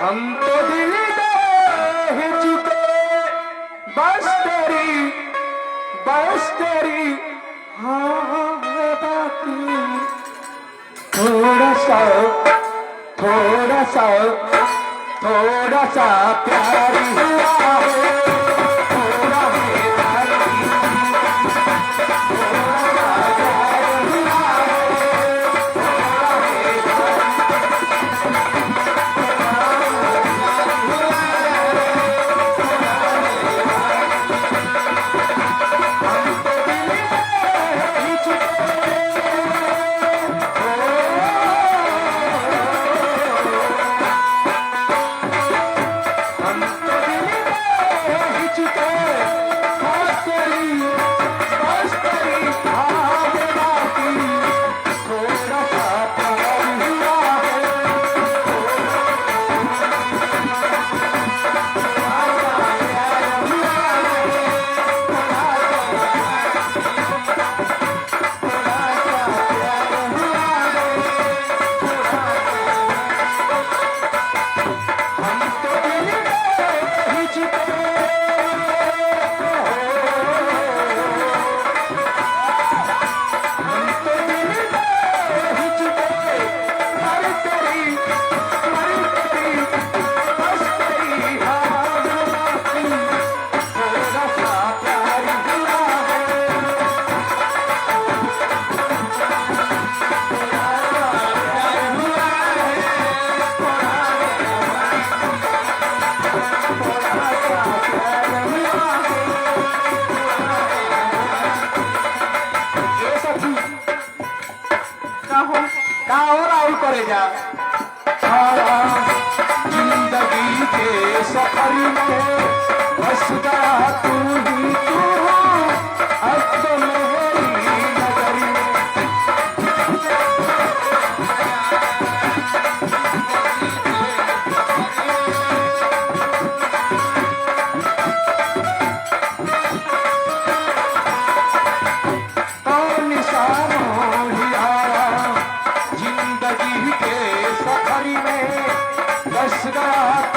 हम तो दिल दे ही चुके, बस तेरी हाँ है बाकी। थोड़ा सा प्यार हुआ है, थोड़ा बेदर्दी, थोड़ा सा प्यार हुआ है, थोड़ा बेदर्दी। राहुल करे जा सारा जिंदगी के सफर में बस गया तू ही तू, अब तो मेरी नजर में। तो निशानों ही आया जिंदगी के सफर में, बस गया